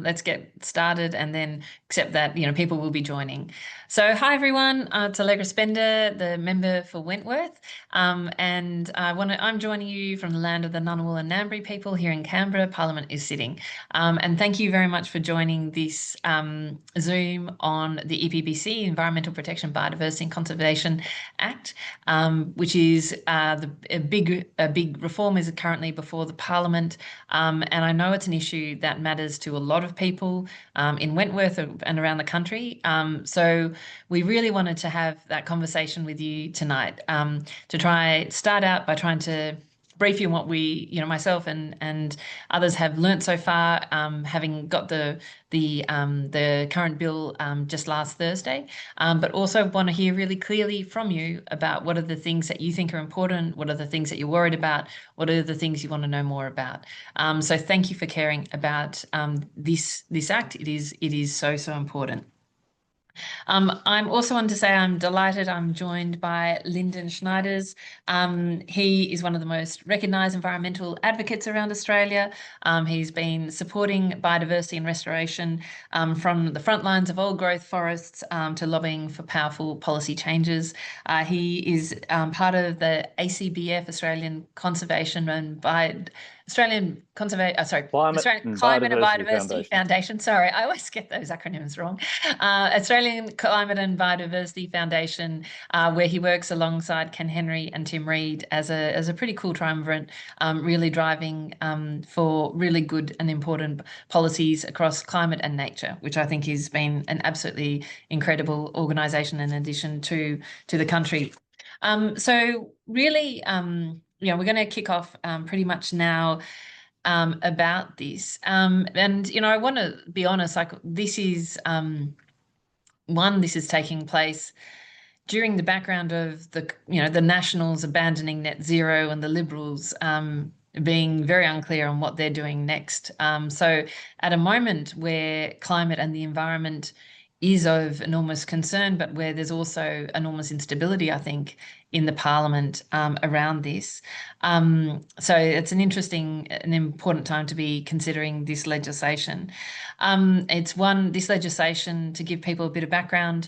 let's get started and then accept that, people will be joining. So hi everyone, it's Allegra Spender, the member for Wentworth. And I'm joining you from the land of the Ngunnawal and Ngambri people here in Canberra. Parliament is sitting. And thank you very much for joining this Zoom on the EPBC, Environmental Protection, Biodiversity and Conservation Act, which is a big reform is currently before the Parliament. And I know it's an issue that matters to a lot of people in Wentworth and around the country. So we really wanted to have that conversation with you tonight, to start out by trying to brief you on what we, myself and others have learnt so far, having got the current bill just last Thursday, but also want to hear really clearly from you about what are the things that you think are important, what are the things that you're worried about, what are the things you want to know more about. So thank you for caring about this act. It is so important. I'm also want to say I'm delighted I'm joined by Lyndon Schneiders. He is one of the most recognised environmental advocates around Australia. He's been supporting biodiversity and restoration from the front lines of old growth forests to lobbying for powerful policy changes. He is part of the ACBF, Australian Conservation and Australian Climate and Biodiversity Foundation. Sorry, I always get those acronyms wrong. Australian Climate and Biodiversity Foundation, where he works alongside Ken Henry and Tim Reid as a pretty cool triumvirate, really driving for really good and important policies across climate and nature, which I think has been an absolutely incredible organisation in addition to the country. So really, we're going to kick off pretty much now about this. And, I want to be honest, like this is taking place during the background of the Nationals abandoning net zero and the Liberals being very unclear on what they're doing next. So at a moment where climate and the environment is of enormous concern, but where there's also enormous instability, I think, in the Parliament around this. So it's an important time to be considering this legislation. This legislation, to give people a bit of background,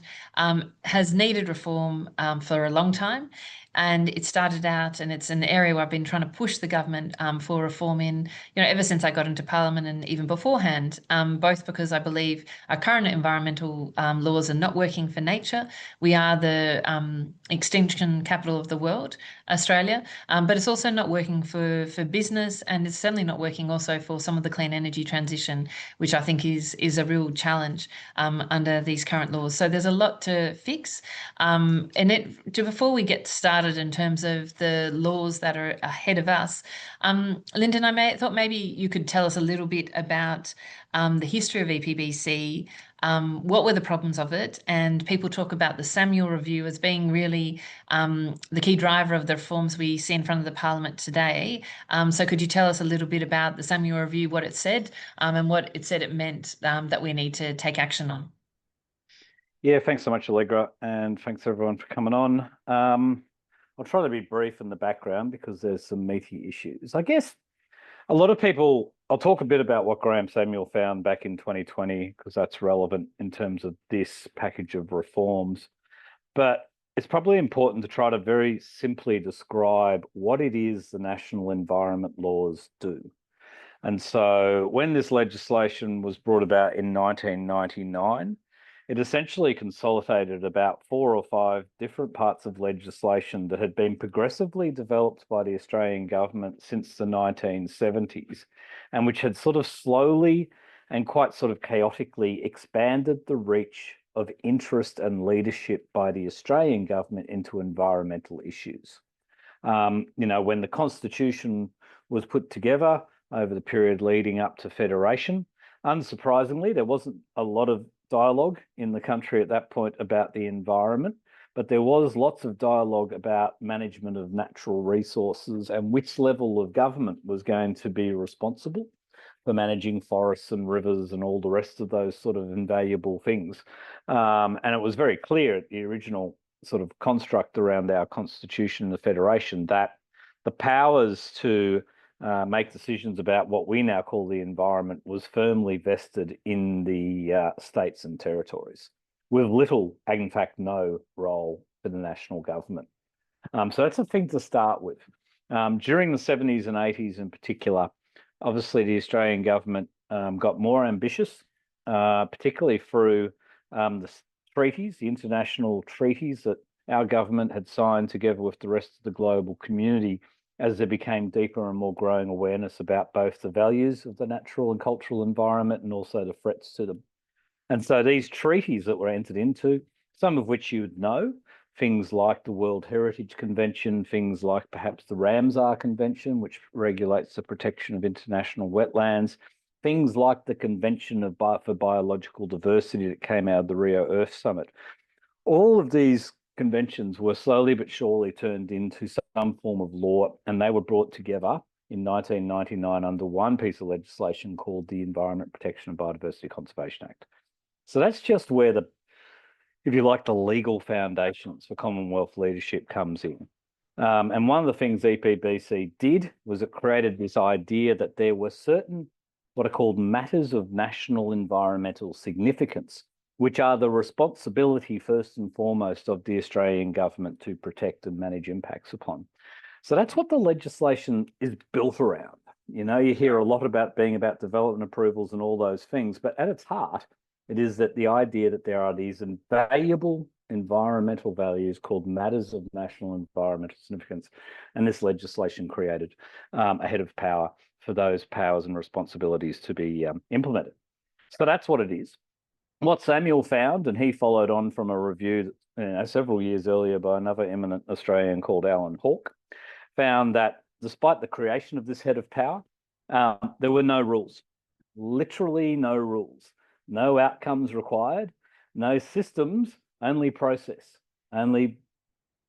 has needed reform for a long time. And it started out, and it's an area where I've been trying to push the government for reform in, ever since I got into Parliament and even beforehand, both because I believe our current environmental laws are not working for nature. We are the extinction capital of the world, Australia, but it's also not working for business, and it's certainly not working also for some of the clean energy transition, which I think is a real challenge under these current laws. So there's a lot to fix. Before we get started in terms of the laws that are ahead of us, Lyndon, I thought maybe you could tell us a little bit about the history of EPBC. What were the problems of it? And people talk about the Samuel Review as being really the key driver of the reforms we see in front of the Parliament today. So could you tell us a little bit about the Samuel Review, what it said, and what it said it meant that we need to take action on? Yeah, thanks so much, Allegra, and thanks everyone for coming on. I'll try to be brief in the background because there's some meaty issues. I guess a lot of people, I'll talk a bit about what Graham Samuel found back in 2020, because that's relevant in terms of this package of reforms. But it's probably important to try to very simply describe what it is the national environment laws do. And so when this legislation was brought about in 1999, it essentially consolidated about 4 or 5 different parts of legislation that had been progressively developed by the Australian government since the 1970s, and which had sort of slowly and quite sort of chaotically expanded the reach of interest and leadership by the Australian government into environmental issues. When the Constitution was put together over the period leading up to Federation, unsurprisingly, there wasn't a lot of dialogue in the country at that point about the environment, but there was lots of dialogue about management of natural resources and which level of government was going to be responsible for managing forests and rivers and all the rest of those sort of invaluable things. And it was very clear at the original sort of construct around our Constitution and the Federation that the powers to make decisions about what we now call the environment was firmly vested in the states and territories, with little, in fact, no role for the national government. So that's a thing to start with. During the 70s and 80s in particular, obviously the Australian government got more ambitious, particularly through the treaties, the international treaties that our government had signed together with the rest of the global community, as there became deeper and more growing awareness about both the values of the natural and cultural environment and also the threats to them. And so these treaties that were entered into, some of which you would know, things like the World Heritage Convention, things like perhaps the Ramsar Convention, which regulates the protection of international wetlands, things like the Convention for Biological Diversity that came out of the Rio Earth Summit. All of these conventions were slowly but surely turned into some form of law, and they were brought together in 1999 under one piece of legislation called the Environment Protection and Biodiversity Conservation Act. So that's just where the, if you like, the legal foundations for Commonwealth leadership comes in. And one of the things EPBC did was it created this idea that there were certain what are called matters of national environmental significance, which are the responsibility first and foremost of the Australian government to protect and manage impacts upon. So that's what the legislation is built around. You know, you hear a lot about being about development approvals and all those things, but at its heart, it is that the idea that there are these invaluable environmental values called matters of national environmental significance, and this legislation created a head of power for those powers and responsibilities to be implemented. So that's what it is. What Samuel found, and he followed on from a review several years earlier by another eminent Australian called Alan Hawke, found that despite the creation of this head of power, there were no rules, literally no rules, no outcomes required, no systems, only process, only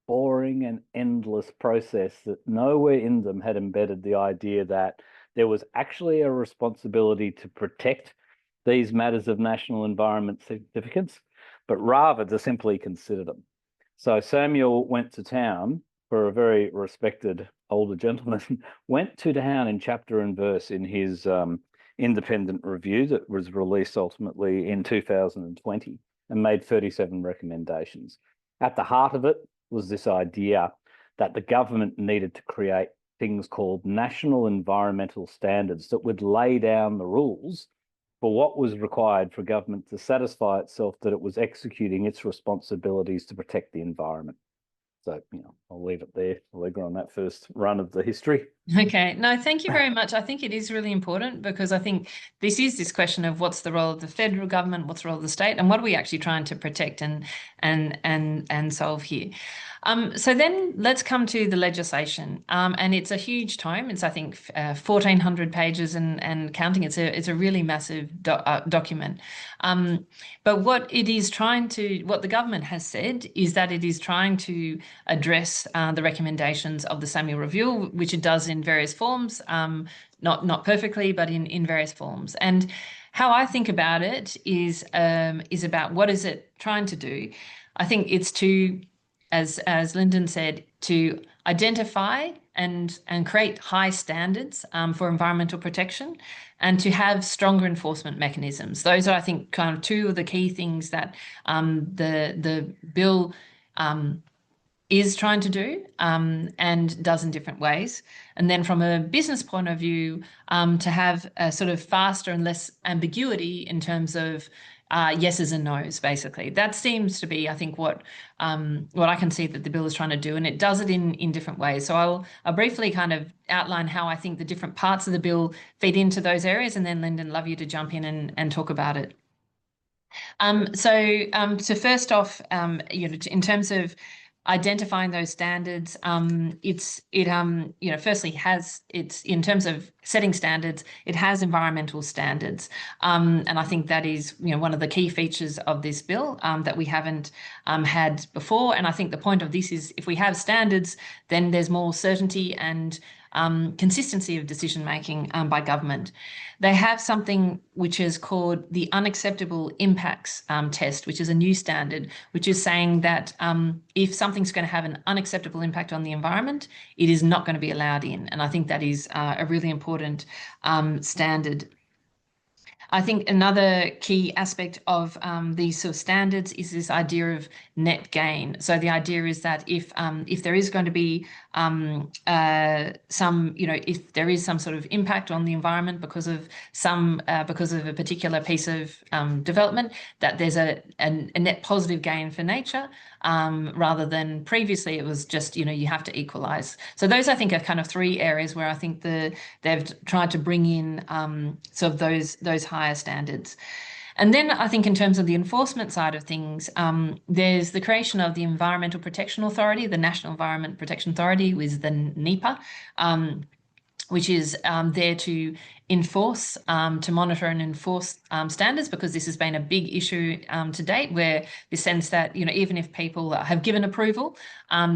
boring and endless process that nowhere in them had embedded the idea that there was actually a responsibility to protect these matters of national environment significance, but rather to simply consider them. So Samuel went to town for a very respected older gentleman, went to town in chapter and verse in his independent review that was released ultimately in 2020 and made 37 recommendations. At the heart of it was this idea that the government needed to create things called national environmental standards that would lay down the rules for what was required for government to satisfy itself that it was executing its responsibilities to protect the environment. So, you know, I'll leave it there, Allegra, on that first run of the history. Okay, no, thank you very much. I think it is really important because I think this question of what's the role of the federal government, what's the role of the state, and what are we actually trying to protect and solve here. So then let's come to the legislation, and it's a huge tome. It's I think 1,400 pages and counting. It's a really massive document. But what it is trying to, what the government has said is that it is trying to address the recommendations of the Samuel Review, which it does in various forms, not perfectly, but in various forms. And how I think about it is about what is it trying to do. I think it's to, as Lyndon said, to identify and create high standards for environmental protection and to have stronger enforcement mechanisms. Those are, I think, kind of two of the key things that the bill is trying to do and does in different ways. And then from a business point of view, to have a sort of faster and less ambiguity in terms of yeses and nos, basically. That seems to be, I think, what I can see that the bill is trying to do, and it does it in different ways. So I'll briefly kind of outline how I think the different parts of the bill feed into those areas, and then Lyndon, love you to jump in and talk about it. So first off, in terms of identifying those standards, firstly it's in terms of setting standards, it has environmental standards, and I think that is one of the key features of this bill that we haven't had before. And I think the point of this is if we have standards, then there's more certainty and consistency of decision making by government. They have something which is called the unacceptable impacts test, which is a new standard, which is saying that if something's going to have an unacceptable impact on the environment, it is not going to be allowed in. And I think that is a really important standard. I think another key aspect of these sort of standards is this idea of net gain. So the idea is that if there is going to be if there is some sort of impact on the environment because of a particular piece of development, that there's a net positive gain for nature, rather than previously it was just, you have to equalize. So those, I think, are kind of three areas where I think they've tried to bring in sort of those higher standards. And then I think in terms of the enforcement side of things, there's the creation of the Environmental Protection Authority, the National Environment Protection Authority, with the NEPA, which is there to enforce, to monitor and enforce standards, because this has been a big issue to date, where the sense that, even if people have given approval,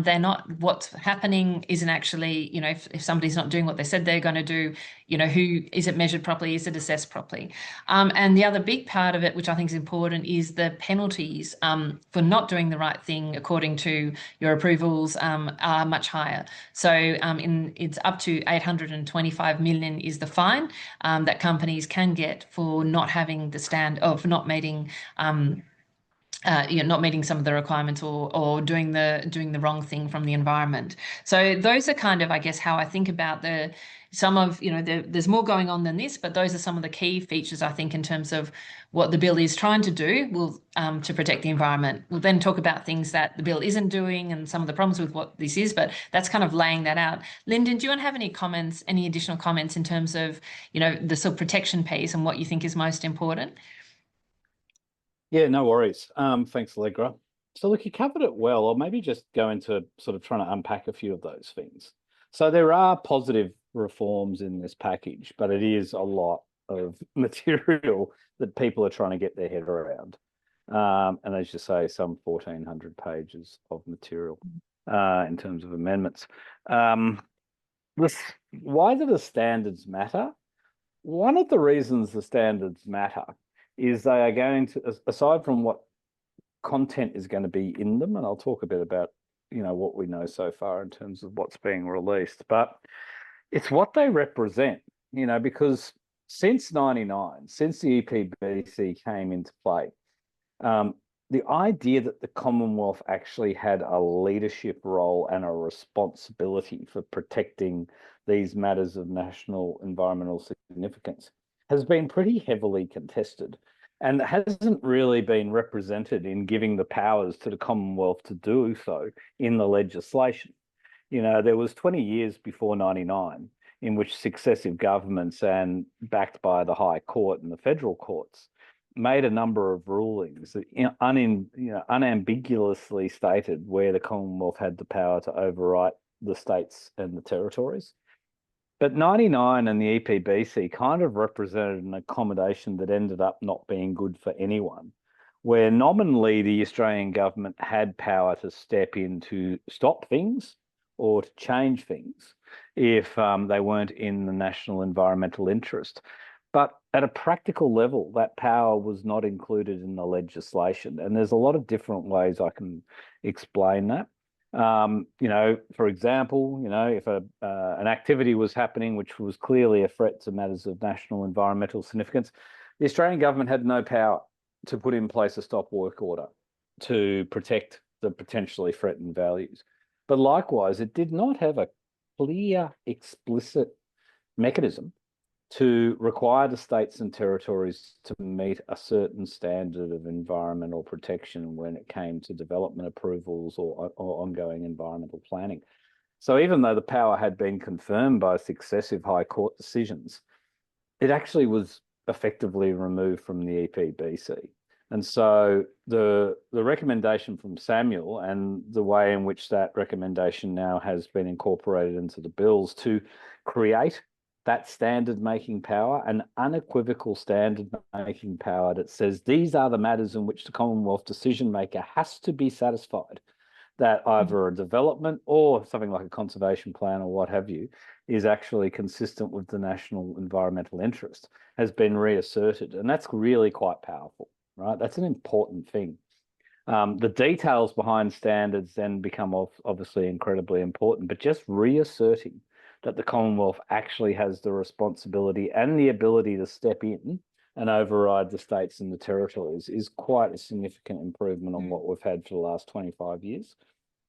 they're not, what's happening isn't actually, if somebody's not doing what they said they're going to do, who is it measured properly? Is it assessed properly? And the other big part of it, which I think is important, is the penalties for not doing the right thing according to your approvals are much higher. So it's up to 825 million is the fine that companies can get for not having for not meeting not meeting some of the requirements, or doing the wrong thing from the environment. So those are kind of, I guess, how I think about there's more going on than this, but those are some of the key features, I think, in terms of what the bill is trying to do to protect the environment. We'll then talk about things that the bill isn't doing and some of the problems with what this is, but that's kind of laying that out. Lyndon, do you want to have any additional comments in terms of, the sort of protection piece and what you think is most important? Yeah, no worries. Thanks, Allegra. So look, you covered it well, or maybe just go into sort of trying to unpack a few of those things. So there are positive reforms in this package, but it is a lot of material that people are trying to get their head around. And as you say, some 1,400 pages of material in terms of amendments. Why do the standards matter? One of the reasons the standards matter is they are going to, aside from what content is going to be in them, and I'll talk a bit about, what we know so far in terms of what's being released, but it's what they represent, because since '99, since the EPBC came into play, the idea that the Commonwealth actually had a leadership role and a responsibility for protecting these matters of national environmental significance has been pretty heavily contested, and hasn't really been represented in giving the powers to the Commonwealth to do so in the legislation. There was 20 years before '99 in which successive governments, and backed by the High Court and the federal courts, made a number of rulings that unambiguously stated where the Commonwealth had the power to overwrite the states and the territories. But '99 and the EPBC kind of represented an accommodation that ended up not being good for anyone, where nominally the Australian government had power to step in to stop things or to change things if they weren't in the national environmental interest. But at a practical level, that power was not included in the legislation. And there's a lot of different ways I can explain that. For example, if an activity was happening which was clearly a threat to matters of national environmental significance, the Australian government had no power to put in place a stop work order to protect the potentially threatened values. But likewise, it did not have a clear, explicit mechanism to require the states and territories to meet a certain standard of environmental protection when it came to development approvals or ongoing environmental planning. So even though the power had been confirmed by successive High Court decisions, it actually was effectively removed from the EPBC. And so the recommendation from Samuel, and the way in which that recommendation now has been incorporated into the bills to create that standard-making power, an unequivocal standard-making power that says these are the matters in which the Commonwealth decision-maker has to be satisfied that either a development or something like a conservation plan or what have you is actually consistent with the national environmental interest has been reasserted. And that's really quite powerful, right? That's an important thing. The details behind standards then become obviously incredibly important, but just reasserting that the Commonwealth actually has the responsibility and the ability to step in and override the states and the territories is quite a significant improvement on what we've had for the last 25 years.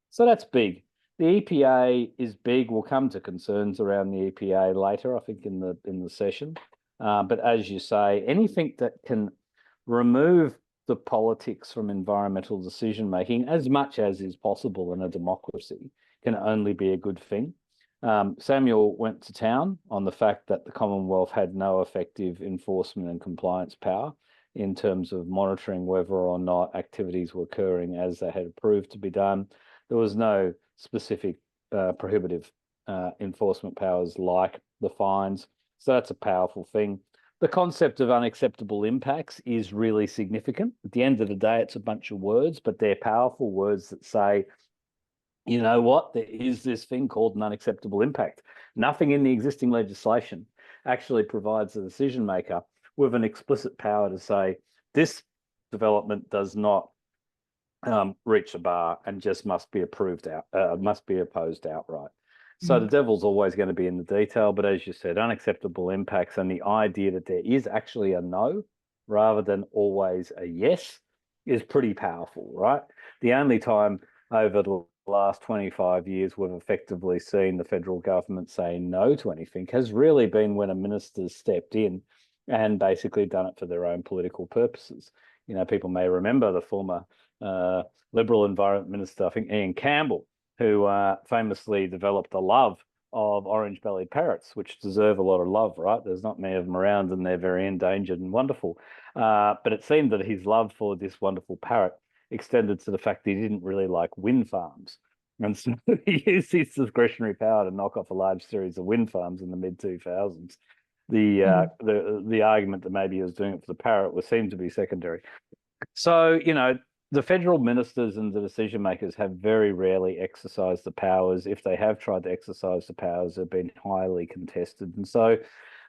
So that's big. The EPA is big. We'll come to concerns around the EPA later, I think, in the session. But as you say, anything that can remove the politics from environmental decision making as much as is possible in a democracy can only be a good thing. Samuel went to town on the fact that the Commonwealth had no effective enforcement and compliance power in terms of monitoring whether or not activities were occurring as they had approved to be done. There was no specific prohibitive enforcement powers like the fines. So that's a powerful thing. The concept of unacceptable impacts is really significant. At the end of the day, it's a bunch of words, but they're powerful words that say, you know what, there is this thing called an unacceptable impact. Nothing in the existing legislation actually provides the decision maker with an explicit power to say this development does not reach a bar and just must be opposed outright. So the devil's always going to be in the detail, but as you said, unacceptable impacts and the idea that there is actually a no rather than always a yes is pretty powerful, right? The only time over the last 25 years we've effectively seen the federal government say no to anything has really been when a minister's stepped in and basically done it for their own political purposes. You know, people may remember the former Liberal Environment Minister, I think Ian Campbell, who famously developed a love of orange-bellied parrots, which deserve a lot of love, right? There's not many of them around and they're very endangered and wonderful. But it seemed that his love for this wonderful parrot extended to the fact that he didn't really like wind farms. And so he used his discretionary power to knock off a large series of wind farms in the mid-2000s. The argument that maybe he was doing it for the parrot seemed to be secondary. So, you know, the federal ministers and the decision makers have very rarely exercised the powers. If they have tried to exercise the powers, have been highly contested. And so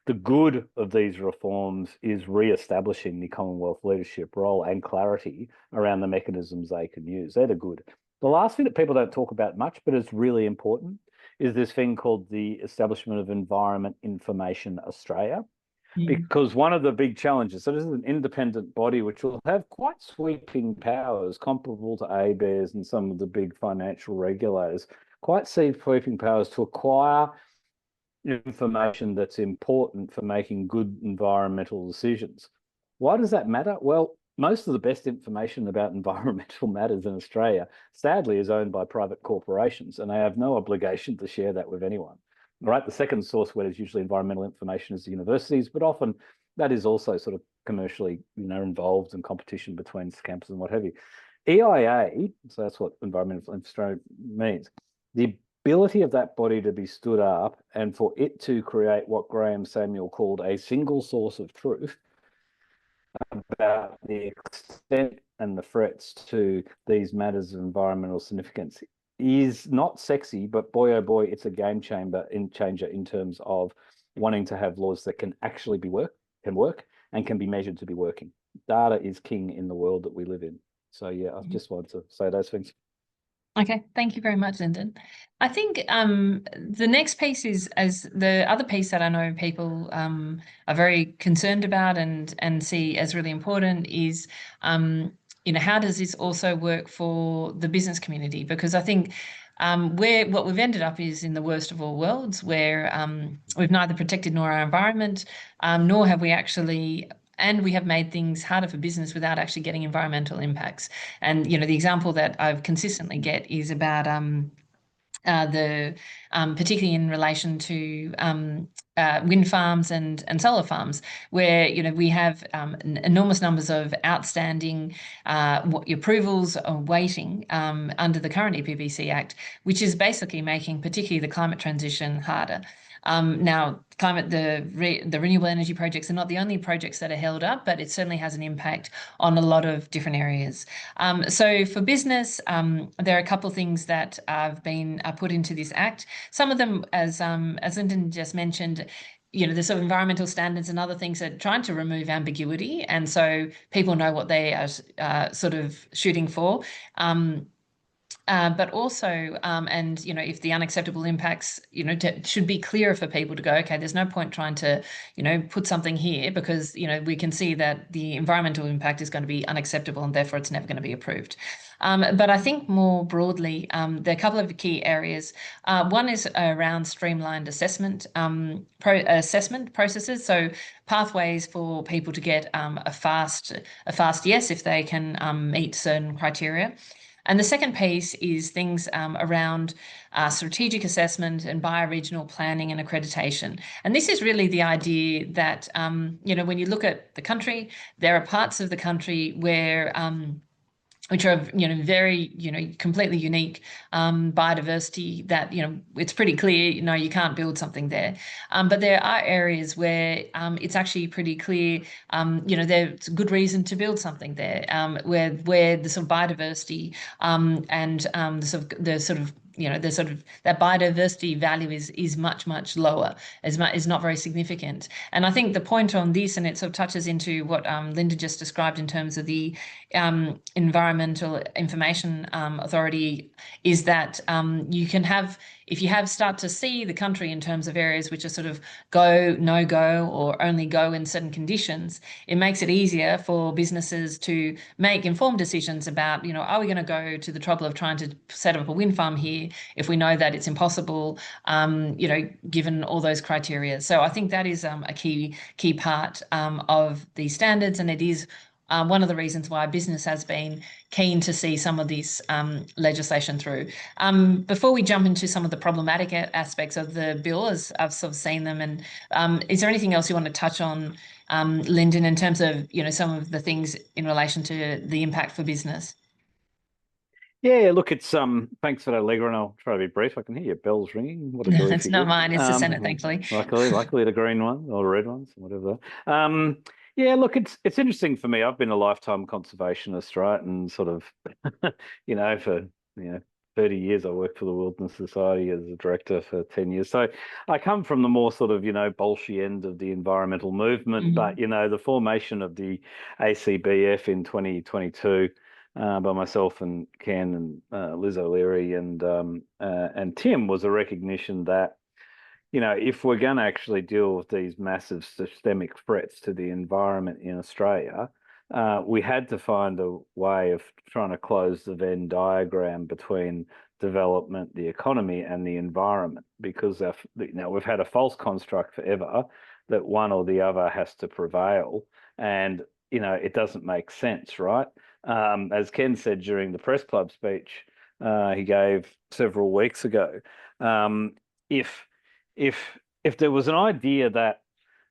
the good of these reforms is re-establishing the Commonwealth leadership role and clarity around the mechanisms they can use. They're the good. The last thing that people don't talk about much, but is really important, is this thing called the establishment of Environment Information Australia. Because one of the big challenges, so this is an independent body which will have quite sweeping powers comparable to ABARES and some of the big financial regulators, quite sweeping powers to acquire information that's important for making good environmental decisions. Why does that matter? Well, most of the best information about environmental matters in Australia, sadly, is owned by private corporations, and they have no obligation to share that with anyone. Right, the second source where there's usually environmental information is the universities, but often that is also sort of commercially, involved in competition between campuses and what have you. EIA, so that's what environmental infrastructure means. The ability of that body to be stood up and for it to create what Graham Samuel called a single source of truth about the extent and the threats to these matters of environmental significance is not sexy, but boy, oh boy, it's a game changer in terms of wanting to have laws that can actually work and can be measured to be working. Data is king in the world that we live in. So yeah, I just wanted to say those things. Okay, thank you very much, Lyndon. I think the next piece is, as the other piece that I know people are very concerned about and see as really important is, how does this also work for the business community? Because I think what we've ended up is in the worst of all worlds, where we've neither protected nor our environment, nor have we actually. And we have made things harder for business without actually getting environmental impacts. And, the example that I've consistently get is about particularly in relation to wind farms and solar farms, where we have enormous numbers of outstanding approvals are waiting under the current EPBC Act, which is basically making particularly the climate transition harder. Now, the renewable energy projects are not the only projects that are held up, but it certainly has an impact on a lot of different areas. So for business, there are a couple of things that have been put into this act. Some of them, as Lyndon just mentioned, the sort of environmental standards and other things are trying to remove ambiguity, and so people know what they are sort of shooting for. But also, and if the unacceptable impacts, should be clearer for people to go, okay, there's no point trying to, put something here because, we can see that the environmental impact is going to be unacceptable and therefore it's never going to be approved. But I think more broadly, there are a couple of key areas. One is around streamlined assessment processes, so pathways for people to get a fast yes if they can meet certain criteria. And the second piece is things around strategic assessment and bioregional planning and accreditation. And this is really the idea that, when you look at the country, there are parts of the country where which are very completely unique biodiversity that it's pretty clear you can't build something there, but there are areas where it's actually pretty clear there's good reason to build something there, where the sort of biodiversity and the sort of that biodiversity value is much lower, is not very significant. And I think the point on this, and it sort of touches into what Linda just described in terms of the Environmental Information Authority, is that you can have, if you start to see the country in terms of areas which are sort of go, no go, or only go in certain conditions, it makes it easier for businesses to make informed decisions about, are we going to go to the trouble of trying to set up a wind farm here if we know that it's impossible, given all those criteria. So I think that is a key part of the standards, and it is one of the reasons why business has been keen to see some of this legislation through. Before we jump into some of the problematic aspects of the bill, as I've sort of seen them, and is there anything else you want to touch on, Lyndon, in terms of some of the things in relation to the impact for business? Yeah, look, it's thanks for that, Allegra, and I'll try to be brief. I can hear your bells ringing. What a joy It's for not you. mine, it's the Senate, thankfully. Luckily the green one or red ones, whatever. Yeah, look, it's interesting for me. I've been a lifetime conservationist, right? And sort of, for 30 years I worked for the Wilderness Society as a director for 10 years. So I come from the more sort of, Bolshie end of the environmental movement, but the formation of the ACBF in 2022 by myself and Ken and Liz O'Leary and Tim was a recognition that if we're going to actually deal with these massive systemic threats to the environment in Australia, we had to find a way of trying to close the Venn diagram between development, the economy, and the environment, because we've had a false construct forever that one or the other has to prevail, and it doesn't make sense, right? As Ken said during the press club speech he gave several weeks ago, if there was an idea that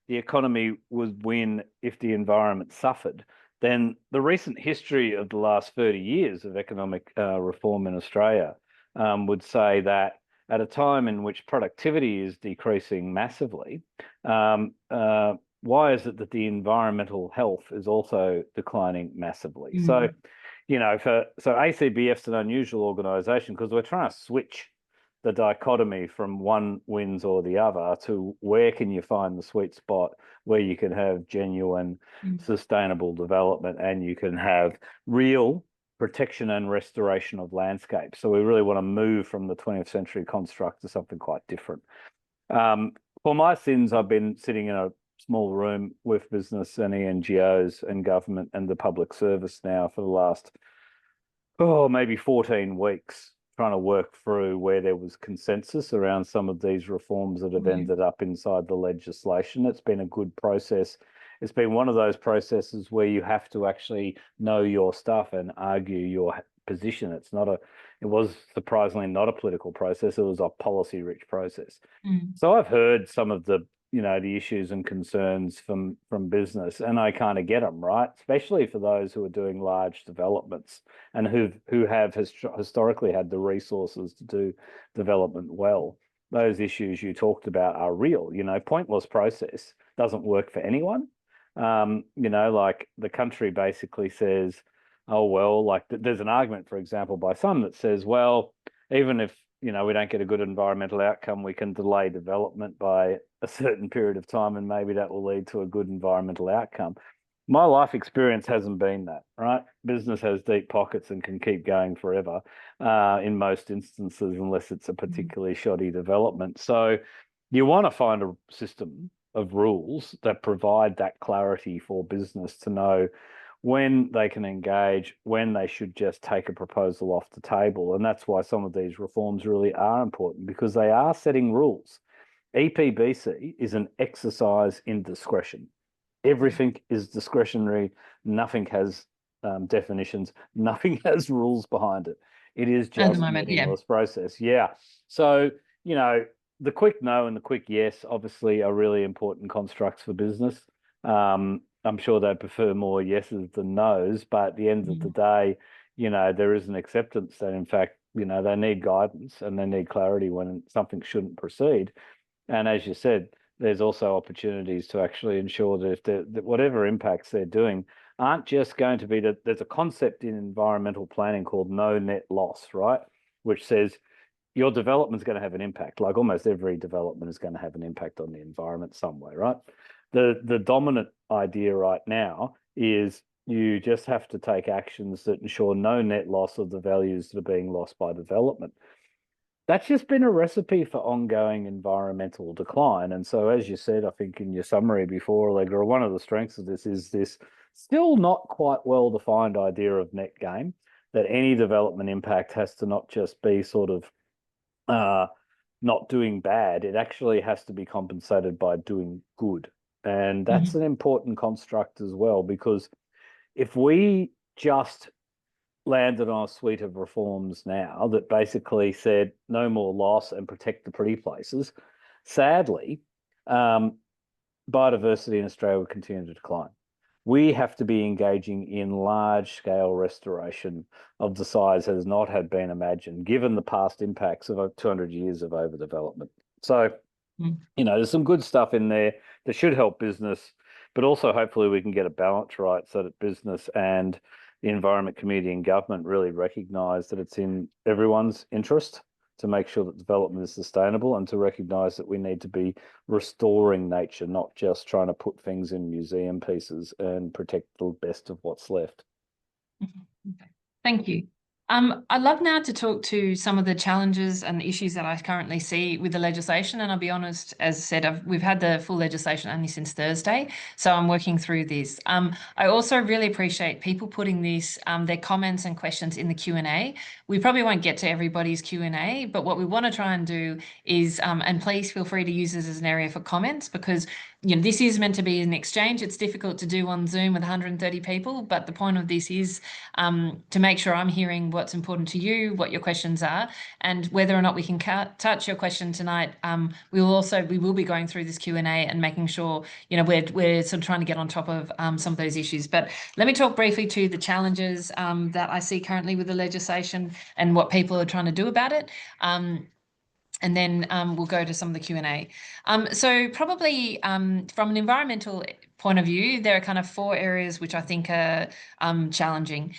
the economy would win if the environment suffered, then the recent history of the last 30 years of economic reform in Australia would say that at a time in which productivity is decreasing massively, why is it that the environmental health is also declining massively? So, ACBF's an unusual organisation because we're trying to switch the dichotomy from one wins or the other to where can you find the sweet spot where you can have genuine sustainable development and you can have real protection and restoration of landscapes. So we really want to move from the 20th century construct to something quite different. For my sins, I've been sitting in a small room with business and NGOs and government and the public service now for the last, maybe 14 weeks, trying to work through where there was consensus around some of these reforms that have ended up inside the legislation. It's been a good process. It's been one of those processes where you have to actually know your stuff and argue your position. It was surprisingly not a political process. It was a policy-rich process. So I've heard some of the the issues and concerns from business, and I kind of get them, right? Especially for those who are doing large developments and who have historically had the resources to do development well. those issues you talked about are real. Pointless process doesn't work for anyone. Like the country basically says, oh, well, like there's an argument, for example, by some that says, well, even if, we don't get a good environmental outcome, we can delay development by a certain period of time and maybe that will lead to a good environmental outcome. My life experience hasn't been that, right? Business has deep pockets and can keep going forever in most instances, unless it's a particularly shoddy development. So you want to find a system of rules that provide that clarity for business to know when they can engage, when they should just take a proposal off the table. And that's why some of these reforms really are important, because they are setting rules. EPBC is an exercise in discretion. Everything is discretionary. Nothing has definitions. Nothing has rules behind it. It is At the just moment, yeah. meaningless process. Yeah. So, the quick no and the quick yes obviously are really important constructs for business. I'm sure they prefer more yeses than nos, but at the end of the day, there is an acceptance that in fact, they need guidance and they need clarity when something shouldn't proceed. And as you said, there's also opportunities to actually ensure that that whatever impacts they're doing aren't just going to be that. There's a concept in environmental planning called no net loss, right? Which says your development's going to have an impact. Like almost every development is going to have an impact on the environment some way, right? The dominant idea right now is you just have to take actions that ensure no net loss of the values that are being lost by development. That's just been a recipe for ongoing environmental decline. And so, as you said, I think in your summary before, Allegra, one of the strengths of this is this still not quite well defined idea of net gain, that any development impact has to not just be sort of not doing bad, it actually has to be compensated by doing good. And that's an important construct as well, because if we just landed on a suite of reforms now that basically said no more loss and protect the pretty places, sadly, biodiversity in Australia will continue to decline. We have to be engaging in large-scale restoration of the size that has not had been imagined, given the past impacts of 200 years of overdevelopment. So, there's some good stuff in there that should help business, but also hopefully we can get a balance right so that business and the environment community and government really recognise that it's in everyone's interest to make sure that development is sustainable and to recognise that we need to be restoring nature, not just trying to put things in museum pieces and protect the best of what's left. Okay. Thank you. I'd love now to talk to some of the challenges and issues that I currently see with the legislation. And I'll be honest, as I said, we've had the full legislation only since Thursday, so I'm working through this. I also really appreciate people putting their comments and questions in the Q&A. We probably won't get to everybody's Q&A, but what we want to try and do is, and please feel free to use this as an area for comments, because this is meant to be an exchange. It's difficult to do on Zoom with 130 people, but the point of this is to make sure I'm hearing what's important to you, what your questions are, and whether or not we can touch your question tonight. We will be going through this Q&A and making sure we're sort of trying to get on top of some of those issues. But let me talk briefly to the challenges that I see currently with the legislation and what people are trying to do about it. And then we'll go to some of the Q&A. So probably from an environmental point of view, there are kind of 4 areas which I think are challenging.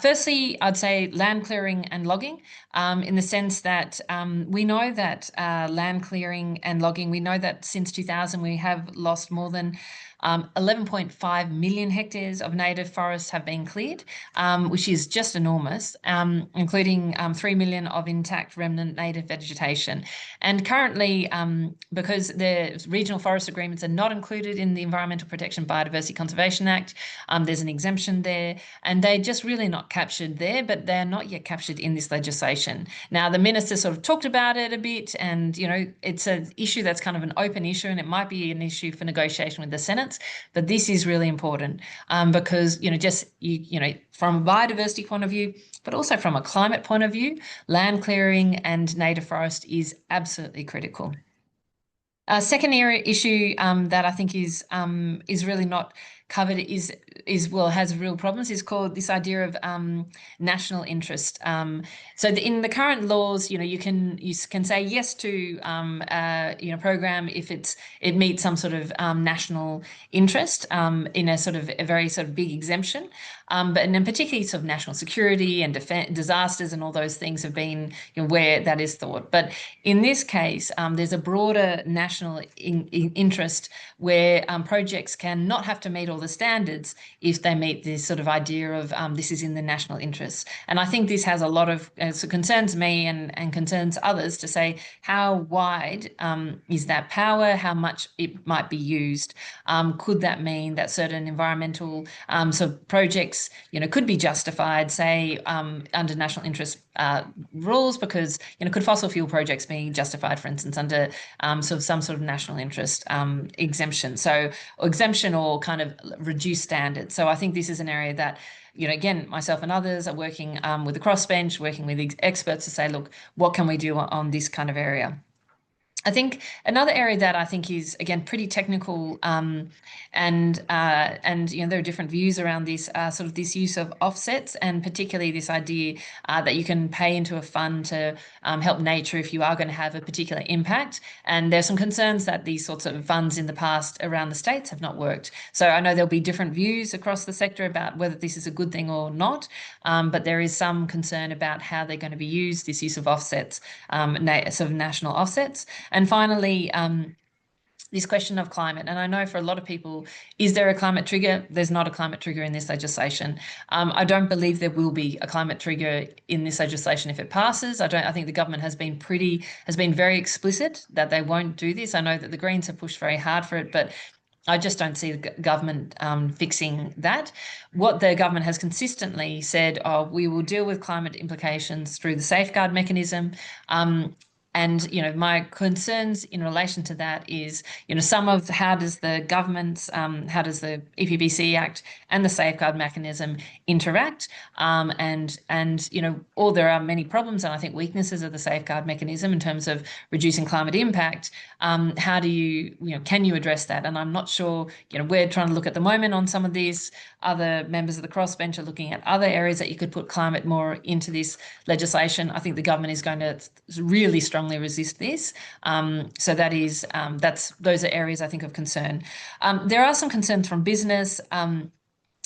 Firstly, I'd say land clearing and logging, in the sense that we know that land clearing and logging, we know that since 2000 we have lost more than 11.5 million hectares of native forests have been cleared, which is just enormous, including 3 million of intact remnant native vegetation. And currently, because the regional forest agreements are not included in the Environmental Protection Biodiversity Conservation Act, there's an exemption there, and they're just really not captured there, but they're not yet captured in this legislation. Now, the minister sort of talked about it a bit, and it's an issue that's kind of an open issue, and it might be an issue for negotiation with the Senate. But this is really important because, from a biodiversity point of view, but also from a climate point of view, land clearing and native forest is absolutely critical. A second area issue that I think is really not covered has real problems is called this idea of national interest. So in the current laws, you can say yes to program if it meets some sort of national interest in a sort of a very sort of big exemption. But and then particularly sort of national security and disasters and all those things have been where that is thought. But in this case, there's a broader national interest where projects can not have to meet all the standards if they meet this sort of idea of this is in the national interest. And I think this has a lot of so concerns me and concerns others to say how wide is that power, how much it might be used. Could that mean that certain environmental sort of projects could be justified, say under national interest rules, because could fossil fuel projects be justified, for instance, under sort of some sort of national interest exemption, or exemption or kind of reduced standards. So I think this is an area that again, myself and others are working with the crossbench, working with experts to say, look, what can we do on this kind of area? I think another area that I think is, again, pretty technical, and there are different views around this sort of this use of offsets, and particularly this idea that you can pay into a fund to help nature if you are going to have a particular impact. And there's some concerns that these sorts of funds in the past around the states have not worked. So I know there'll be different views across the sector about whether this is a good thing or not, but there is some concern about how they're going to be used, this use of offsets, sort of national offsets. And finally, this question of climate. And I know for a lot of people, is there a climate trigger? There's not a climate trigger in this legislation. I don't believe there will be a climate trigger in this legislation if it passes. I think the government has been very explicit that they won't do this. I know that the Greens have pushed very hard for it, but I just don't see the government fixing that. What the government has consistently said, we will deal with climate implications through the safeguard mechanism. And my concerns in relation to that is some of how does the EPBC Act and the safeguard mechanism interact, and there are many problems and I think weaknesses of the safeguard mechanism in terms of reducing climate impact. How do can you address that? And I'm not sure. We're trying to look at the moment on some of these. Other members of the crossbench are looking at other areas that you could put climate more into this legislation. I think the government is going to really strongly resist this. So those are areas I think of concern. There are some concerns from business.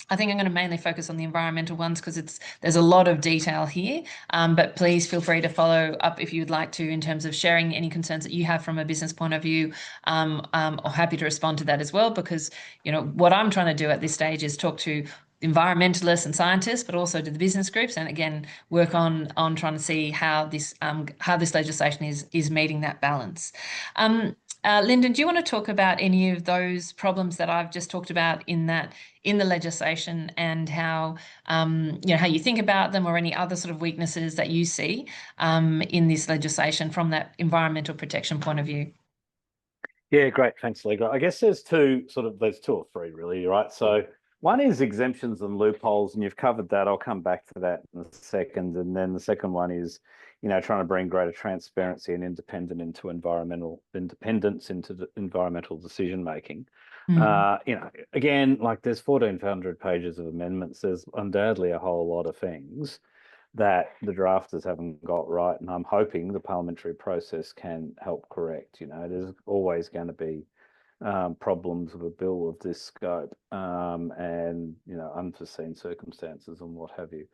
I think I'm going to mainly focus on the environmental ones because there's a lot of detail here, but please feel free to follow up if you'd like to in terms of sharing any concerns that you have from a business point of view. I'm happy to respond to that as well, because what I'm trying to do at this stage is talk to environmentalists and scientists, but also to the business groups, and again work on trying to see how this legislation is meeting that balance. Lyndon, do you want to talk about any of those problems that I've just talked about in the legislation, and how how you think about them, or any other sort of weaknesses that you see in this legislation from that environmental protection point of view? Yeah, great. Thanks, Allegra. I guess there's two or three really, right? So one is exemptions and loopholes, and you've covered that. I'll come back to that in a second. And then the second one is, trying to bring greater transparency and independence into environmental decision making. Again, like there's 1,400 pages of amendments. There's undoubtedly a whole lot of things that the drafters haven't got right, and I'm hoping the parliamentary process can help correct. There's always going to be problems with a bill of this scope, and unforeseen circumstances and what have you.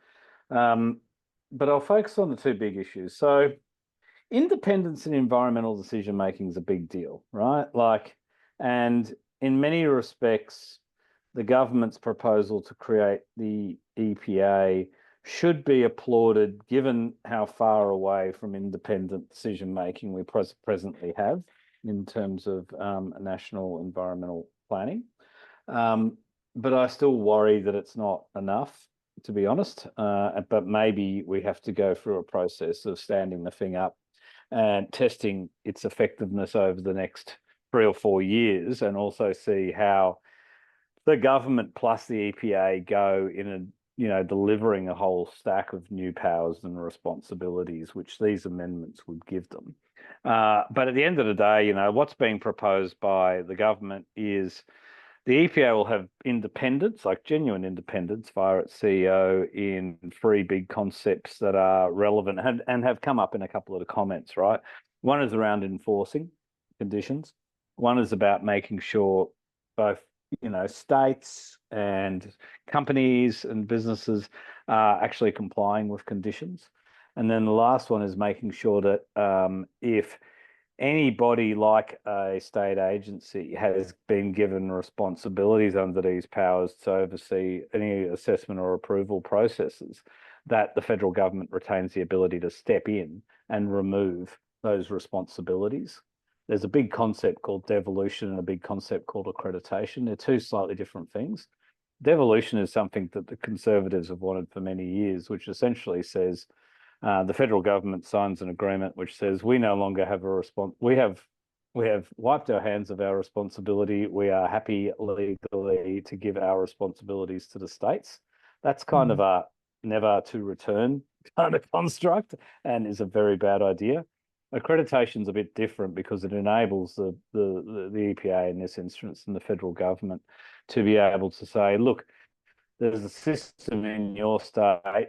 But I'll focus on the two big issues. So independence in environmental decision making is a big deal, right? And in many respects, the government's proposal to create the EPA should be applauded, given how far away from independent decision making we presently have in terms of national environmental planning. But I still worry that it's not enough, to be honest. But maybe we have to go through a process of standing the thing up and testing its effectiveness over the next 3 or 4 years, and also see how the government plus the EPA go in delivering a whole stack of new powers and responsibilities, which these amendments would give them. But at the end of the day, what's being proposed by the government is The EPA will have independence, like genuine independence, via its CEO in three big concepts that are relevant and have come up in a couple of the comments, right? One is around enforcing conditions. One is about making sure both, states and companies and businesses are actually complying with conditions. And then the last one is making sure that if anybody like a state agency has been given responsibilities under these powers to oversee any assessment or approval processes, that the federal government retains the ability to step in and remove those responsibilities. There's a big concept called devolution and a big concept called accreditation. They're two slightly different things. Devolution is something that the Conservatives have wanted for many years, which essentially says the federal government signs an agreement which says we no longer have a response. We have wiped our hands of our responsibility. We are happy legally to give our responsibilities to the states. That's kind of a never to return kind of construct and is a very bad idea. Accreditation is a bit different because it enables the EPA in this instance and the federal government to be able to say, look, there's a system in your state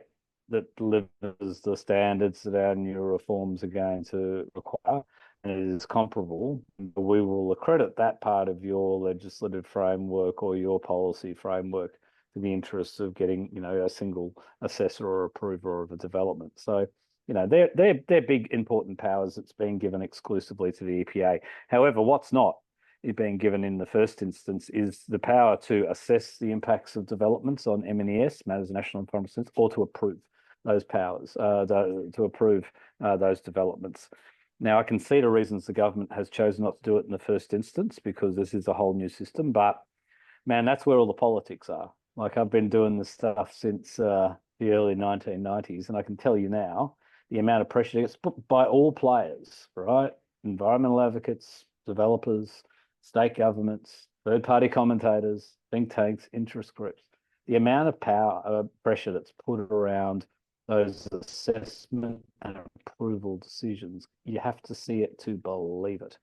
that delivers the standards that our new reforms are going to require, and it is comparable. We will accredit that part of your legislative framework or your policy framework for the interests of getting, a single assessor or approver of a development. So, they're big important powers that's being given exclusively to the EPA. However, what's not being given in the first instance is the power to assess the impacts of developments on MNES, matters of national environmental, or to approve those powers, to approve those developments. Now, I can see the reasons the government has chosen not to do it in the first instance because this is a whole new system, but man, that's where all the politics are. Like I've been doing this stuff since the early 1990s, and I can tell you now, the amount of pressure gets put by all players, right? Environmental advocates, developers, state governments, third-party commentators, think tanks, interest groups. The amount of power, pressure that's put around those assessment and approval decisions, you have to see it to believe it.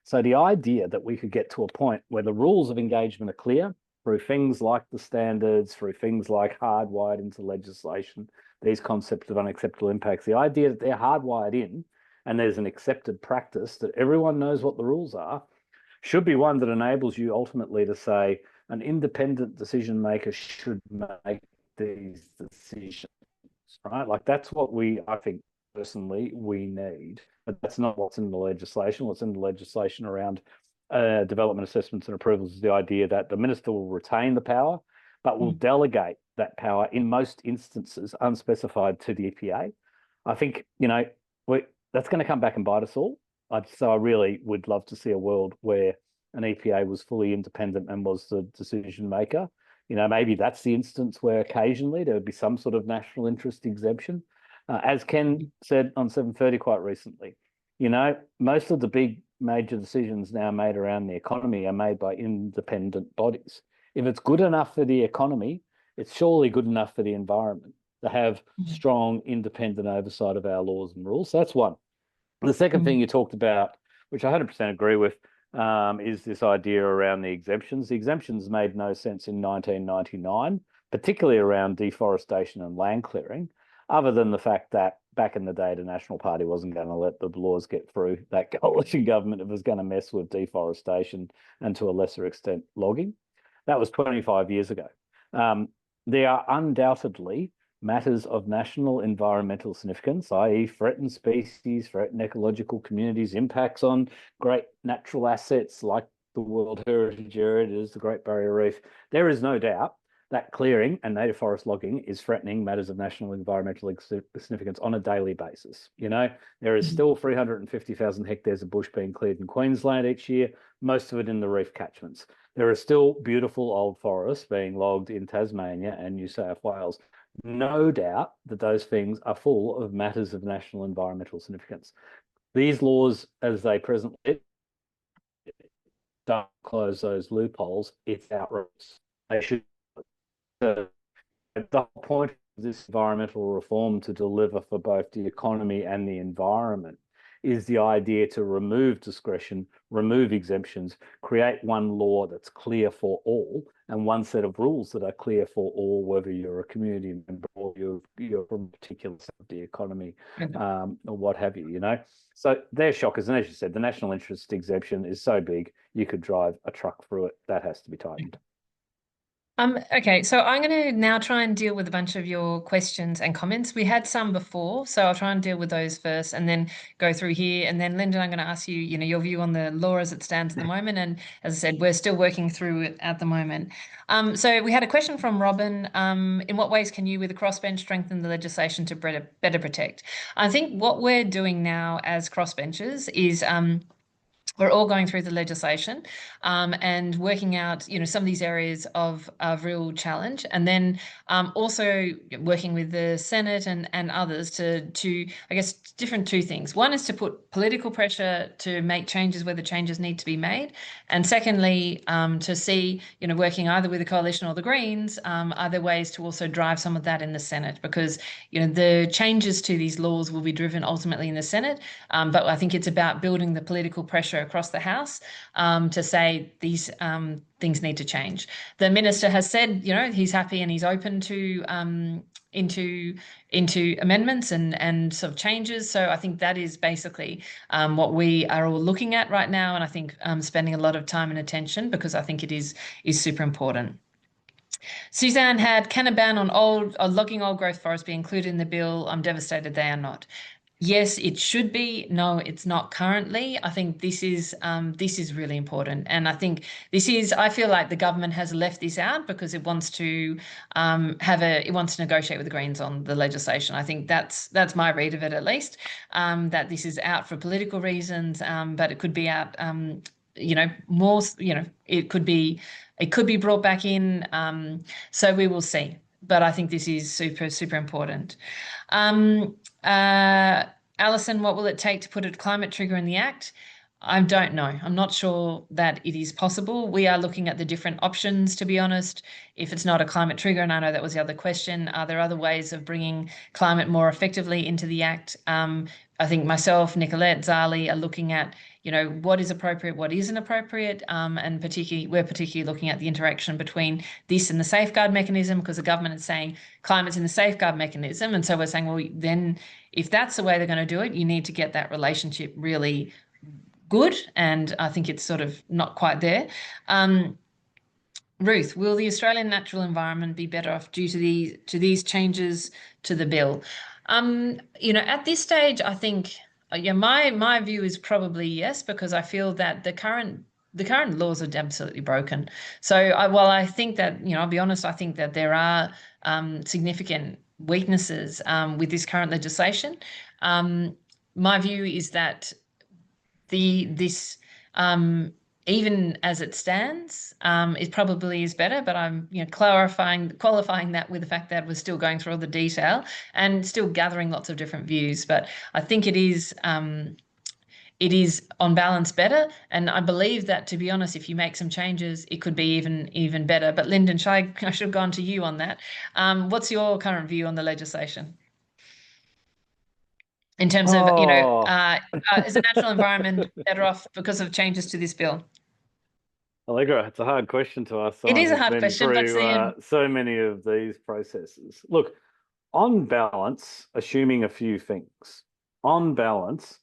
So the idea that we could get to a point where the rules of engagement are clear through things like the standards, through things like hardwired into legislation, these concepts of unacceptable impacts, the idea that they're hardwired in and there's an accepted practice that everyone knows what the rules are, should be one that enables you ultimately to say an independent decision maker should make these decisions, right? Like that's what I think personally we need, but that's not what's in the legislation. What's in the legislation around development assessments and approvals is the idea that the minister will retain the power, but will delegate that power in most instances unspecified to the EPA. I think, that's going to come back and bite us all. So I really would love to see a world where an EPA was fully independent and was the decision maker. Maybe that's the instance where occasionally there would be some sort of national interest exemption. As Ken said on 7:30 quite recently, most of the big major decisions now made around the economy are made by independent bodies. If it's good enough for the economy, it's surely good enough for the environment to have strong independent oversight of our laws and rules. So that's one. The second thing you talked about, which I 100% agree with, is this idea around the exemptions. The exemptions made no sense in 1999, particularly around deforestation and land clearing, other than the fact that back in the day, the National Party wasn't going to let the laws get through that coalition government. It was going to mess with deforestation and to a lesser extent logging. That was 25 years ago. There are undoubtedly matters of national environmental significance, i.e. threatened species, threatened ecological communities, impacts on great natural assets like the World Heritage Area, the Great Barrier Reef. There is no doubt that clearing and native forest logging is threatening matters of national environmental significance on a daily basis. There is still 350,000 hectares of bush being cleared in Queensland each year, most of it in the reef catchments. There are still beautiful old forests being logged in Tasmania and New South Wales. No doubt that those things are full of matters of national environmental significance. These laws, as they presently don't close those loopholes, it's outrageous. They should. The whole point of this environmental reform to deliver for both the economy and the environment is the idea to remove discretion, remove exemptions, create one law that's clear for all, and one set of rules that are clear for all, whether you're a community member or you're from a particular set of the economy, or what have you, you know. So they're shockers. And as you said, the national interest exemption is so big, you could drive a truck through it. That has to be tightened. Okay, so I'm going to now try and deal with a bunch of your questions and comments. We had some before, so I'll try and deal with those first and then go through here. And then, Lyndon, I'm going to ask you, your view on the law as it stands at the moment. And as I said, we're still working through it at the moment. So we had a question from Robin. In what ways can you, with a crossbench, strengthen the legislation to better protect? I think what we're doing now as crossbenchers is we're all going through the legislation and working out, some of these areas of real challenge, and then also working with the Senate and others to I guess different two things. One is to put political pressure to make changes where the changes need to be made, and secondly, to see, working either with the coalition or the Greens, are there ways to also drive some of that in the Senate, because the changes to these laws will be driven ultimately in the Senate, but I think it's about building the political pressure across the House to say these things need to change. The minister has said, he's happy and he's open to into amendments and sort of changes. So I think that is basically what we are all looking at right now, and I think spending a lot of time and attention, because I think it is super important. Suzanne had, can a ban on logging old growth forest be included in the bill? I'm devastated they are not. Yes, it should be. No, it's not currently. I think this is really important, and I think I feel like the government has left this out because it wants to negotiate with the Greens on the legislation. I think that's my read of it, at least, that this is out for political reasons, but it could be out, more, it could be brought back in. So we will see. But I think this is super, super important. Alison, what will it take to put a climate trigger in the Act? I don't know. I'm not sure that it is possible. We are looking at the different options, to be honest. If it's not a climate trigger, and I know that was the other question, are there other ways of bringing climate more effectively into the Act? I think myself, Nicolette, Zali are looking at, what is appropriate, what isn't appropriate, and we're particularly looking at the interaction between this and the safeguard mechanism, because the government is saying climate's in the safeguard mechanism, and so we're saying, well, then if that's the way they're going to do it, you need to get that relationship really good, and I think it's sort of not quite there. Ruth, will the Australian natural environment be better off due to these changes to the bill? At this stage, I think, my view is probably yes, because I feel that the current laws are absolutely broken. So while I think that, I'll be honest, I think that there are significant weaknesses with this current legislation. My view is that this even as it stands, it probably is better, but I'm qualifying that with the fact that we're still going through all the detail and still gathering lots of different views. But I think it is on balance better, and I believe that, to be honest, if you make some changes, it could be even better. But Lyndon, I should have gone to you on that. What's your current view on the legislation? In terms of, is the natural environment better off because of changes to this bill? Allegra, it's a hard question to ask It someone is a who's hard been question, but through so many of these processes. Look, on balance, assuming a few things, on balance,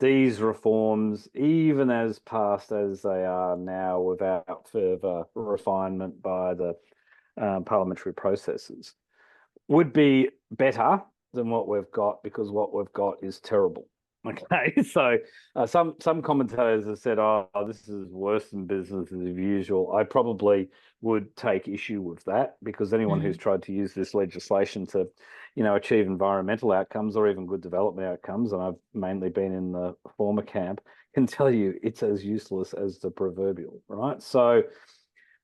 these reforms, even as passed as they are now without further refinement by the parliamentary processes, would be better than what we've got, because what we've got is terrible. Okay, so some commentators have said, "Oh, this is worse than business as usual." I probably would take issue with that, because anyone who's tried to use this legislation to, achieve environmental outcomes or even good development outcomes, and I've mainly been in the former camp, can tell you it's as useless as the proverbial, right? So,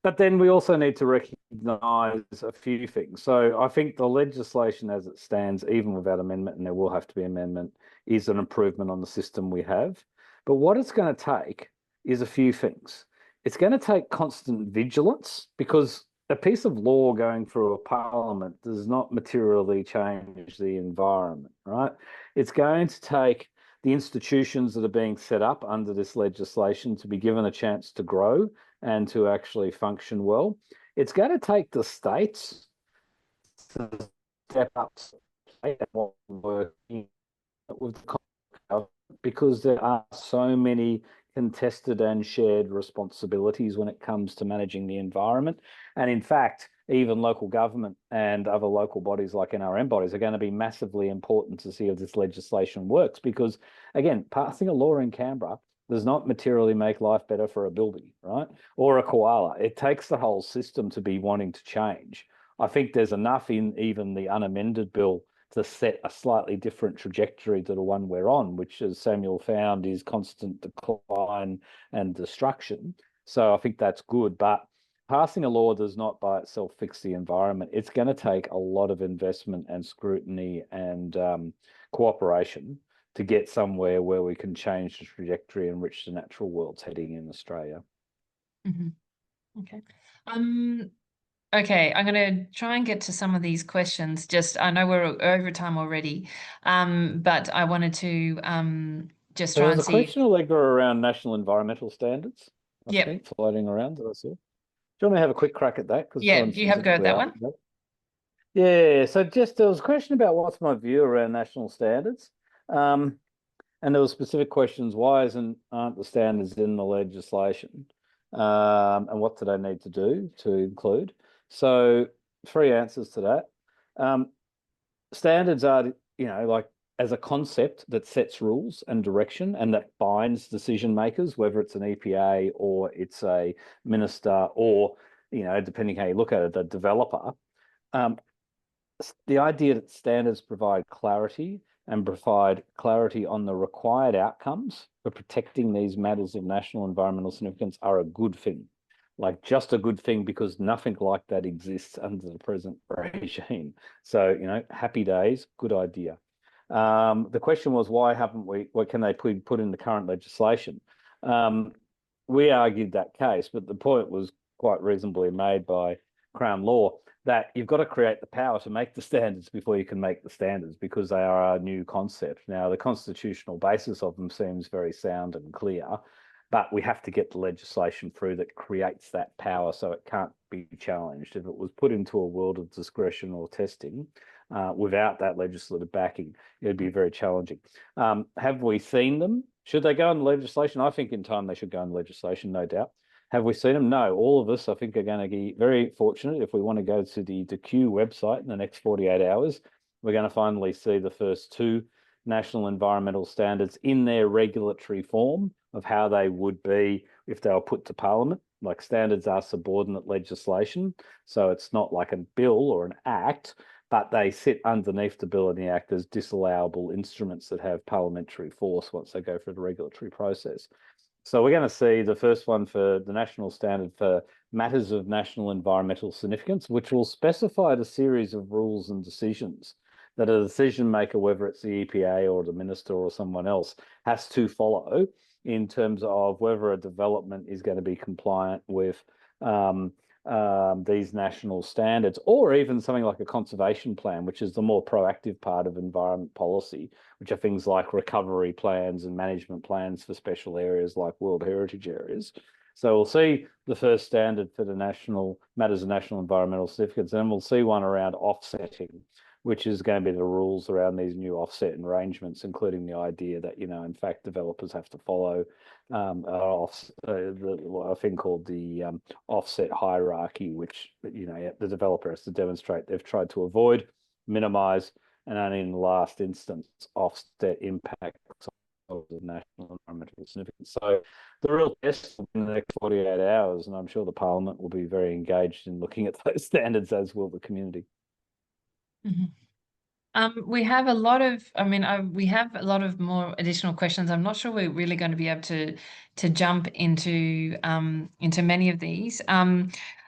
but then we also need to recognise a few things. So I think the legislation as it stands, even without amendment, and there will have to be amendment, is an improvement on the system we have. But what it's going to take is a few things. It's going to take constant vigilance, because a piece of law going through a parliament does not materially change the environment, right? It's going to take the institutions that are being set up under this legislation to be given a chance to grow and to actually function well. It's going to take the states to step up and working with the, because there are so many contested and shared responsibilities when it comes to managing the environment. And in fact, even local government and other local bodies like NRM bodies are going to be massively important to see if this legislation works. Because again, passing a law in Canberra does not materially make life better for a bilby, right? Or a koala. It takes the whole system to be wanting to change. I think there's enough in even the unamended bill to set a slightly different trajectory to the one we're on, which, as Samuel found, is constant decline and destruction. So I think that's good. But passing a law does not by itself fix the environment. It's going to take a lot of investment and scrutiny and cooperation to get somewhere where we can change the trajectory in which the natural world's heading in Australia. Okay. Okay, I'm going to try and get to some of these questions. Just, I know we're over time already, but I wanted to just There try was and a see. question, Allegra, around national environmental standards, I Yep. think, floating around that I saw. Do you want me to have a quick crack at that? Because Yeah, someone you have a go at specifically that asked one. that. Yeah, so just there was a question about what's my view around national standards. And there were specific questions, why aren't the standards in the legislation? And what do they need to do to include? So three answers to that. Standards are, like as a concept that sets rules and direction and that binds decision makers, whether it's an EPA or it's a minister or, depending how you look at it, the developer. The idea that standards provide clarity and provide clarity on the required outcomes for protecting these matters of national environmental significance are a good thing. Like just a good thing because nothing like that exists under the present regime. So, happy days, good idea. The question was, why haven't we, what can they put in the current legislation? We argued that case, but the point was quite reasonably made by Crown Law that you've got to create the power to make the standards before you can make the standards because they are a new concept. Now, the constitutional basis of them seems very sound and clear, but we have to get the legislation through that creates that power so it can't be challenged. If it was put into a world of discretion or testing without that legislative backing, it'd be very challenging. Have we seen them? Should they go in legislation? I think in time they should go in legislation, no doubt. Have we seen them? No. All of us, I think, are going to be very fortunate if we want to go to the DQ website in the next 48 hours. We're going to finally see the first two national environmental standards in their regulatory form of how they would be if they were put to Parliament. Like standards are subordinate legislation, so it's not like a bill or an act, but they sit underneath the Bill and the Act as disallowable instruments that have parliamentary force once they go through the regulatory process. So we're going to see the first one for the national standard for matters of national environmental significance, which will specify the series of rules and decisions that a decision maker, whether it's the EPA or the minister or someone else, has to follow in terms of whether a development is going to be compliant with these national standards, or even something like a conservation plan, which is the more proactive part of environment policy, which are things like recovery plans and management plans for special areas like World Heritage areas. So we'll see the first standard for the national matters of national environmental significance, and then we'll see one around offsetting, which is going to be the rules around these new offset arrangements, including the idea that, in fact, developers have to follow a thing called the offset hierarchy, which, the developer has to demonstrate they've tried to avoid, minimize, and only in the last instance, offset impacts of the national environmental significance. So the real test will be in the next 48 hours, and I'm sure the Parliament will be very engaged in looking at those standards, as will the community. We have a lot of, we have a lot of more additional questions. I'm not sure we're really going to be able to jump into many of these.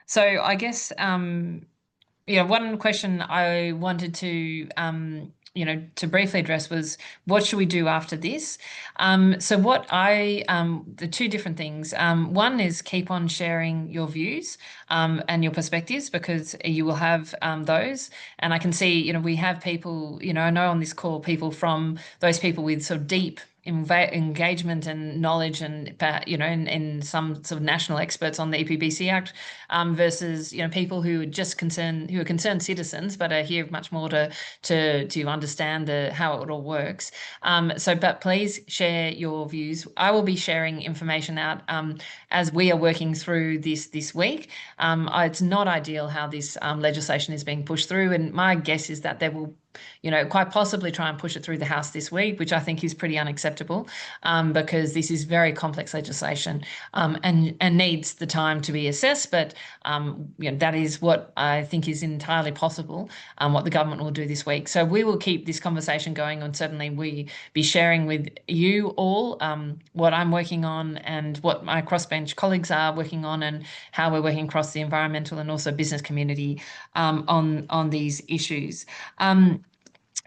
So I guess one question I wanted to to briefly address was, what should we do after this? So the two different things. One is keep on sharing your views and your perspectives, because you will have those. And I can see, we have people, I know on this call, people with sort of deep engagement and knowledge and in some sort of national experts on the EPBC Act versus people who are just concerned citizens but are here much more to understand how it all works. But please share your views. I will be sharing information out as we are working through this week. It's not ideal how this legislation is being pushed through, and my guess is that they will quite possibly try and push it through the House this week, which I think is pretty unacceptable because this is very complex legislation and needs the time to be assessed. But that is what I think is entirely possible, what the government will do this week. So we will keep this conversation going, and certainly we be sharing with you all what I'm working on and what my crossbench colleagues are working on, and how we're working across the environmental and also business community on these issues.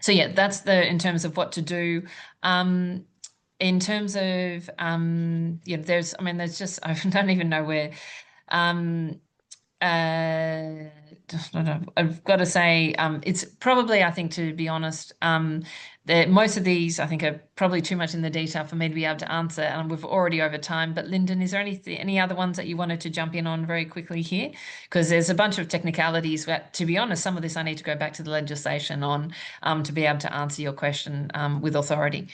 So yeah, that's in terms of what to do. In terms of there's just I don't even know where. I've got to say, it's probably, I think, to be honest, most of these, I think, are probably too much in the detail for me to be able to answer, and we've already over time. But Lyndon, is there any other ones that you wanted to jump in on very quickly here? Because there's a bunch of technicalities that, to be honest, some of this I need to go back to the legislation on to be able to answer your question with authority.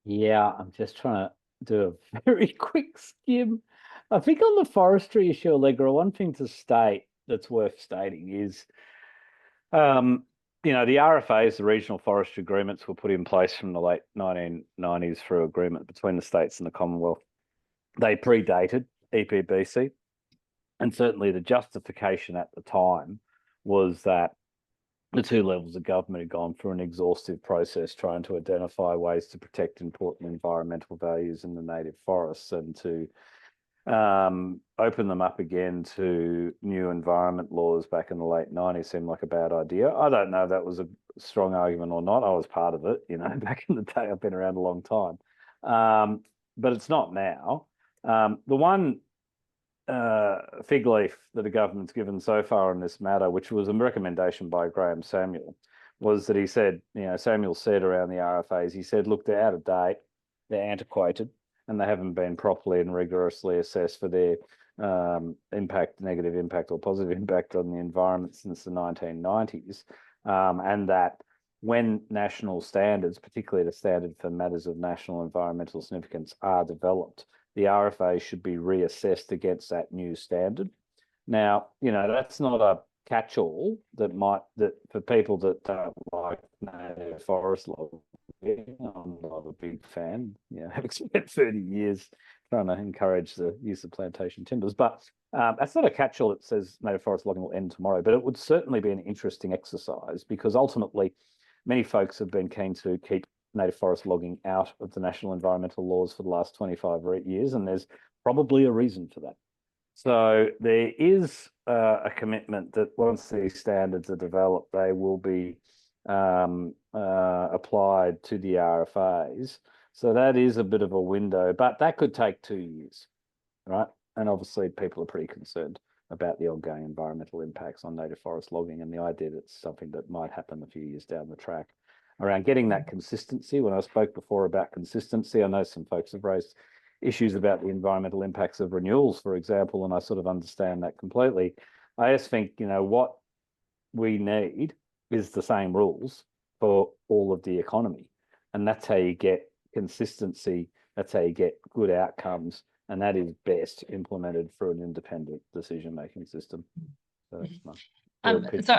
Yeah, I'm just trying to do a very quick skim. I think on the forestry issue, Allegra, one thing to state that's worth stating is, the RFAs, the regional forestry agreements, were put in place from the late 1990s through agreement between the states and the Commonwealth. They predated EPBC, and certainly the justification at the time was that the two levels of government had gone through an exhaustive process trying to identify ways to protect important environmental values in the native forests and to open them up again to new environment laws back in the late 90s seemed like a bad idea. I don't know if that was a strong argument or not. I was part of it, back in the day. I've been around a long time. But it's not now. The one fig leaf that the government's given so far in this matter, which was a recommendation by Graham Samuel, was that he said, Samuel said around the RFAs, he said, look, they're out of date, they're antiquated, and they haven't been properly and rigorously assessed for their negative impact or positive impact on the environment since the 1990s, and that when national standards, particularly the standard for matters of national environmental significance, are developed, the RFA should be reassessed against that new standard. Now, that's not a catch-all that for people that don't like native forest logging. I'm not a big fan. Having spent 30 years trying to encourage the use of plantation timbers, but that's not a catch-all that says native forest logging will end tomorrow. But it would certainly be an interesting exercise because ultimately, many folks have been keen to keep native forest logging out of the national environmental laws for the last 25 years, and there's probably a reason for that. So there is a commitment that once these standards are developed, they will be applied to the RFAs. So that is a bit of a window, but that could take 2 years, right? And obviously people are pretty concerned about the ongoing environmental impacts on native forest logging and the idea that it's something that might happen a few years down the track. Around getting that consistency, when I spoke before about consistency, I know some folks have raised issues about the environmental impacts of renewals, for example, and I sort of understand that completely. I just think, what we need is the same rules for all of the economy. And that's how you get consistency. That's how you get good outcomes. And that is best implemented through an independent decision-making system. So that's my so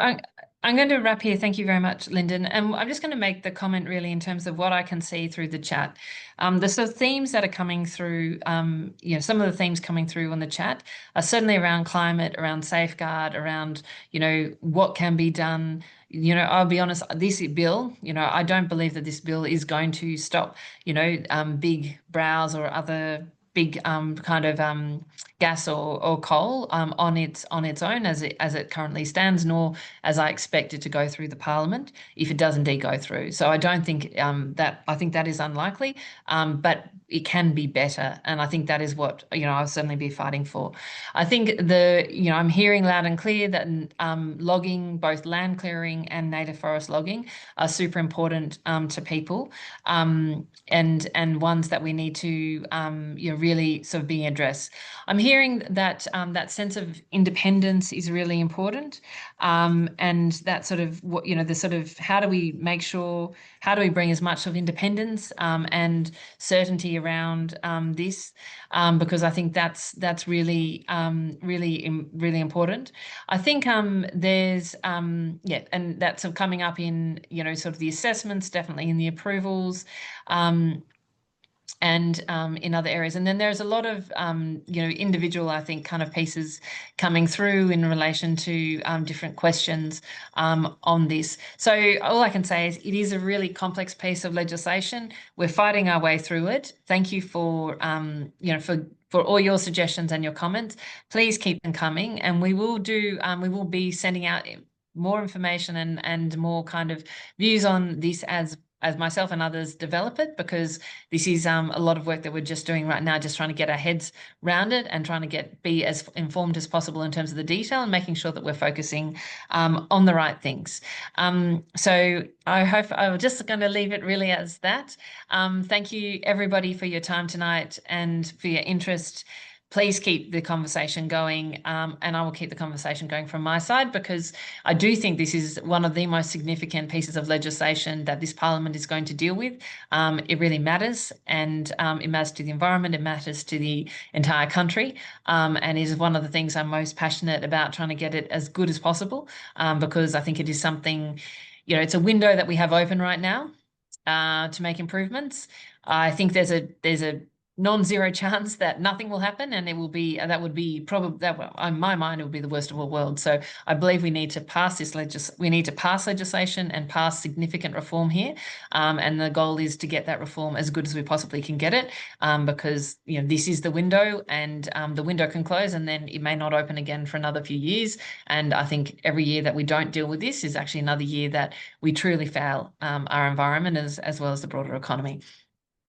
I'm going to wrap here. Thank you very much, Lyndon. And I'm just going to make the comment really in terms of what I can see through the chat. The sort of themes that are coming through, some of the themes coming through on the chat are certainly around climate, around safeguard, around, what can be done. I'll be honest, this bill, I don't believe that this bill is going to stop, big browse or other big kind of gas or coal on its own as it currently stands, nor as I expect it to go through the Parliament if it does indeed go through. So I don't think I think that is unlikely, but it can be better, and I think that is what I'll certainly be fighting for. I think I'm hearing loud and clear that logging, both land clearing and native forest logging, are super important to people, and ones that we need to really sort of be addressed. I'm hearing that that sense of independence is really important, and that sort of the sort of how do we bring as much of independence and certainty around this, because I think that's really really important. I think there's and that's sort of coming up in sort of the assessments, definitely in the approvals, and in other areas. And then there's a lot of individual, I think, kind of pieces coming through in relation to different questions on this. So all I can say is it is a really complex piece of legislation. We're fighting our way through it. Thank you for for all your suggestions and your comments. Please keep them coming, and we will be sending out more information and more kind of views on this as myself and others develop it, because this is a lot of work that we're just doing right now, just trying to get our heads round it and trying to be as informed as possible in terms of the detail and making sure that we're focusing on the right things. So I hope I'm just going to leave it really as that. Thank you everybody for your time tonight and for your interest. Please keep the conversation going, and I will keep the conversation going from my side, because I do think this is one of the most significant pieces of legislation that this Parliament is going to deal with. It really matters, and it matters to the environment, it matters to the entire country, and is one of the things I'm most passionate about, trying to get it as good as possible, because I think it is something, it's a window that we have open right now to make improvements. I think there's a non-zero chance that nothing will happen, and that would be probably, that in my mind, it would be the worst of all worlds. So I believe we need to pass legislation and pass significant reform here, and the goal is to get that reform as good as we possibly can get it, because this is the window, and the window can close and then it may not open again for another few years. And I think every year that we don't deal with this is actually another year that we truly fail our environment as well as the broader economy.